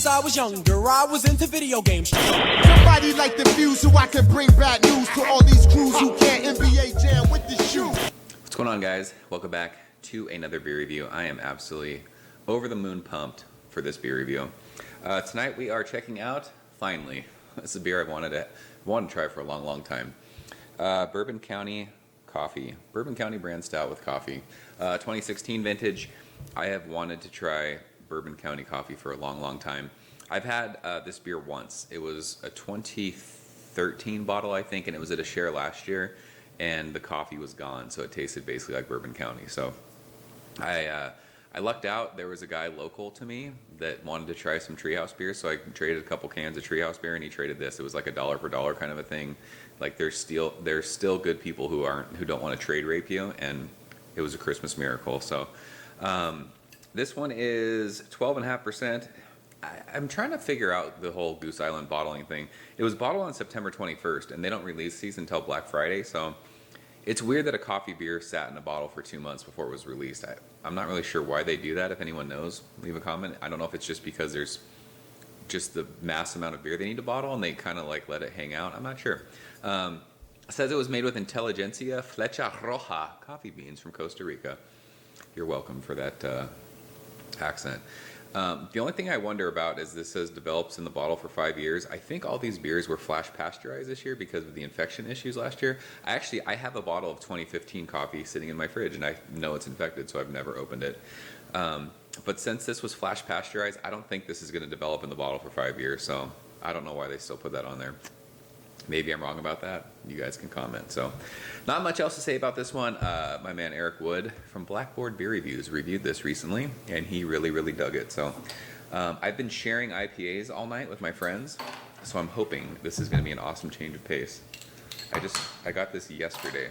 since I was younger, I was into video games. Somebody like the views so I can bring bad news to all these crews who can't NBA jam with the shoe. What's going on, guys? Welcome back to another beer review. I am absolutely over the moon pumped for this beer review. Tonight we are checking out, finally, this is a beer I've wanted to try for a long time. Bourbon County Coffee. Bourbon County brand stout with coffee. 2016 vintage. I have wanted to try Bourbon County coffee for a long time. I've had this beer once. It was a 2013 bottle, I think, and it was at a share last year, and the coffee was gone, so it tasted basically like Bourbon County. So I lucked out. There was a guy local to me that wanted to try some Treehouse beer, so I traded a couple cans of Treehouse beer, and he traded this. It was like $1 per dollar kind of a thing. Like there's still good people who don't want to trade rape you, and it was a Christmas miracle. So this one is 12.5%. I'm trying to figure out the whole Goose Island bottling thing. It was bottled on September 21st, and they don't release these until Black Friday, so it's weird that a coffee beer sat in a bottle for 2 months before it was released. I'm not really sure why they do that. If anyone knows, leave a comment. I don't know if it's just because there's just the mass amount of beer they need to bottle and they kind of like let it hang out. I'm not sure. It says it was made with Intelligentsia Flecha Roja coffee beans from Costa Rica. You're welcome for that accent. The only thing I wonder about is this says develops in the bottle for 5 years. I think all these beers were flash pasteurized this year because of the infection issues last year. I have a bottle of 2015 coffee sitting in my fridge, and I know it's infected, so I've never opened it. But since this was flash pasteurized, I don't think this is going to develop in the bottle for 5 years, so I don't know why they still put that on there. Maybe I'm wrong about that. You guys can comment. So, not much else to say about this one. My man Eric Wood from Blackboard Beer Reviews reviewed this recently, and he really dug it. So, I've been sharing IPAs all night with my friends, so I'm hoping this is going to be an awesome change of pace. I got this yesterday,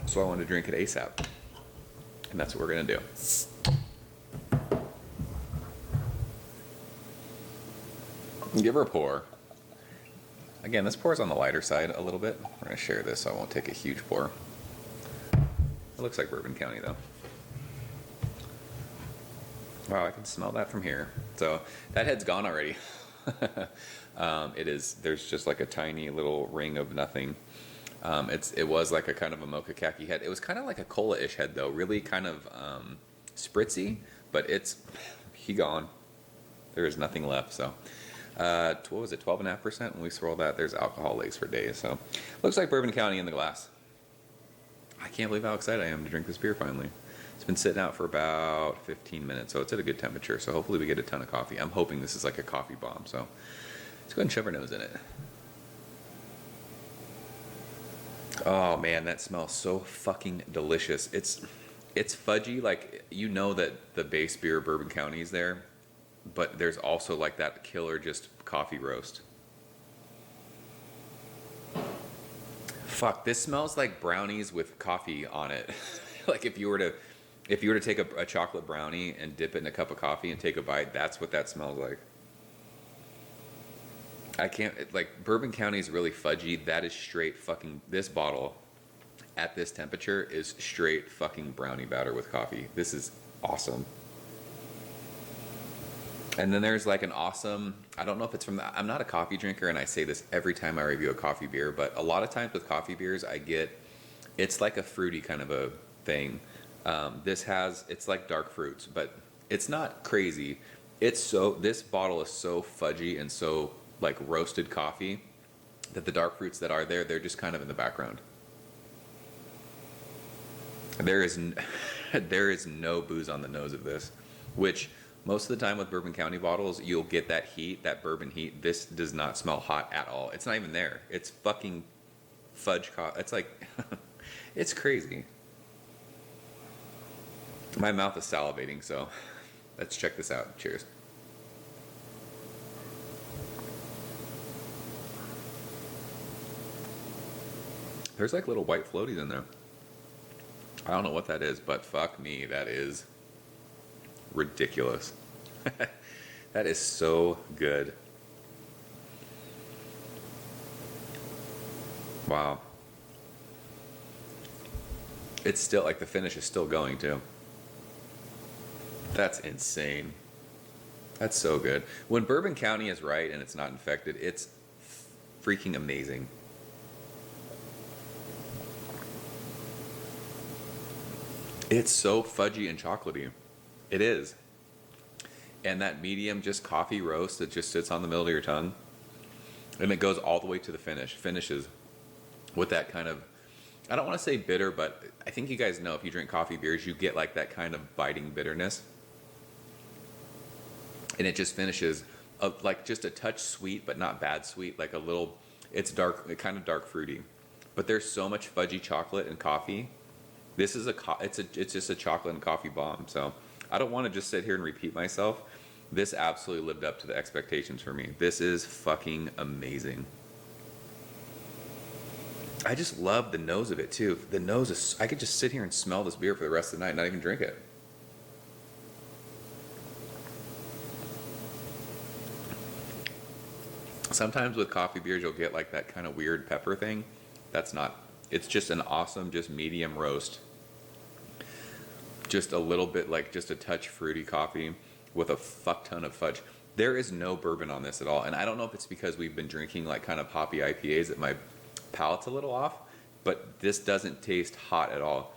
so I wanted to drink it ASAP, and that's what we're going to do. Give her a pour. Again, this pour is on the lighter side a little bit. We're going to share this so I won't take a huge pour. It looks like Bourbon County, though. Wow, I can smell that from here. So that head's gone already. There's just like a tiny little ring of nothing. It was like a kind of a mocha khaki head. It was kind of like a cola-ish head, though. Really kind of spritzy, but he gone. There is nothing left, so. What was it, 12.5%? When we swirl that, there's alcohol lace for days. So, looks like Bourbon County in the glass. I can't believe how excited I am to drink this beer finally. It's been sitting out for about 15 minutes, so it's at a good temperature. So hopefully we get a ton of coffee. I'm hoping this is like a coffee bomb. So let's go ahead and shove our nose in it. Oh man, that smells so fucking delicious. It's fudgy, like you know that the base beer Bourbon County is there. But there's also like that killer just coffee roast. Fuck, this smells like brownies with coffee on it. Like if you were to take a chocolate brownie and dip it in a cup of coffee and take a bite, that's what that smells like. Bourbon County is really fudgy. That is straight fucking, this bottle at this temperature is straight fucking brownie batter with coffee. This is awesome. And then there's like an awesome, I don't know if it's from I'm not a coffee drinker, and I say this every time I review a coffee beer, but a lot of times with coffee beers it's like a fruity kind of a thing. It's like dark fruits, but it's not crazy. This bottle is so fudgy and so like roasted coffee that the dark fruits that are there, they're just kind of in the background. There is no booze on the nose of this, which most of the time with Bourbon County bottles, you'll get that heat, that bourbon heat. This does not smell hot at all. It's not even there. It's fucking fudge coffee. It's like, it's crazy. My mouth is salivating, so let's check this out. Cheers. There's like little white floaties in there. I don't know what that is, but fuck me, that is ridiculous. That is so good. Wow. It's still, like, the finish is still going, too. That's insane. That's so good. When Bourbon County is right and it's not infected, it's freaking amazing. It's so fudgy and chocolatey. It is. And that medium just coffee roast that just sits on the middle of your tongue. And it goes all the way to the finishes with that kind of, I don't want to say bitter, but I think you guys know if you drink coffee beers, you get like that kind of biting bitterness. And it just finishes like just a touch sweet, but not bad sweet, like a little, it's dark, kind of dark fruity. But there's so much fudgy chocolate and coffee. This is it's just a chocolate and coffee bomb. So I don't want to just sit here and repeat myself. This absolutely lived up to the expectations for me. This is fucking amazing. I just love the nose of it too. The nose is, I could just sit here and smell this beer for the rest of the night and not even drink it. Sometimes with coffee beers, you'll get like that kind of weird pepper thing. That's not, it's just an awesome, just medium roast. Just a little bit, like just a touch fruity coffee with a fuck ton of fudge. There is no bourbon on this at all. And I don't know if it's because we've been drinking like kind of hoppy IPAs that my palate's a little off, but this doesn't taste hot at all.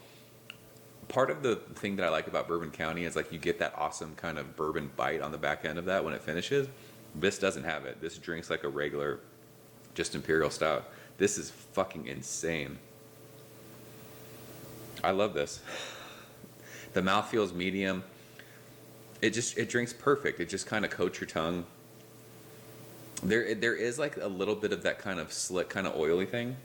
Part of the thing that I like about Bourbon County is like you get that awesome kind of bourbon bite on the back end of that when it finishes. This doesn't have it. This drinks like a regular, just imperial stout. This is fucking insane. I love this. The mouth feels medium. It drinks perfect. It just kind of coats your tongue. There is like a little bit of that kind of slick, kind of oily thing.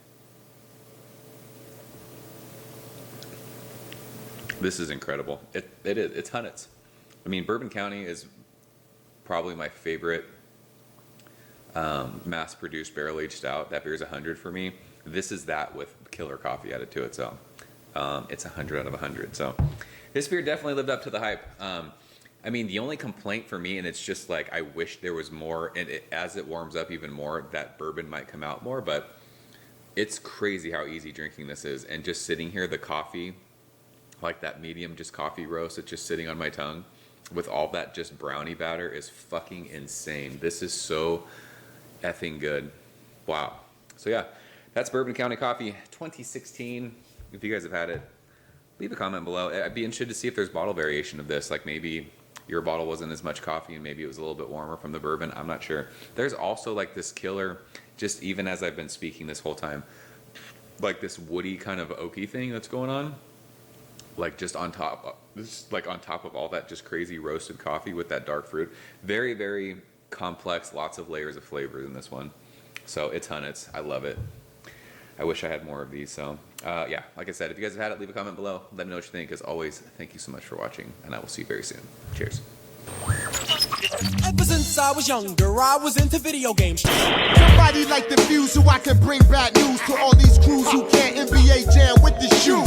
This is incredible. It is. It's Hunnits. I mean, Bourbon County is probably my favorite mass-produced barrel-aged stout. That beer is 100 for me. This is that with killer coffee added to it. So it's 100 out of 100. So this beer definitely lived up to the hype. I mean, the only complaint for me, and it's just like I wish there was more, and as it warms up even more, that bourbon might come out more, but it's crazy how easy drinking this is. And just sitting here, the coffee, like that medium just coffee roast that's just sitting on my tongue with all that just brownie batter is fucking insane. This is so effing good. Wow. So yeah, that's Bourbon County Coffee 2016. If you guys have had it, leave a comment below. I'd be interested to see if there's bottle variation of this. Like maybe your bottle wasn't as much coffee and maybe it was a little bit warmer from the bourbon. I'm not sure. There's also like this killer, just even as I've been speaking this whole time, like this woody kind of oaky thing that's going on. Like just on top, this like on top of all that just crazy roasted coffee with that dark fruit. Very, very complex, lots of layers of flavor in this one. So it's Hunnits. I love it. I wish I had more of these. So yeah, like I said, if you guys have had it, leave a comment below. Let me know what you think. As always, thank you so much for watching, and I will see you very soon. Cheers. Ever since I was younger, I was into video games. Somebody like the fuse so I can bring bad news to all these crews who can't NBA jam with the shoe.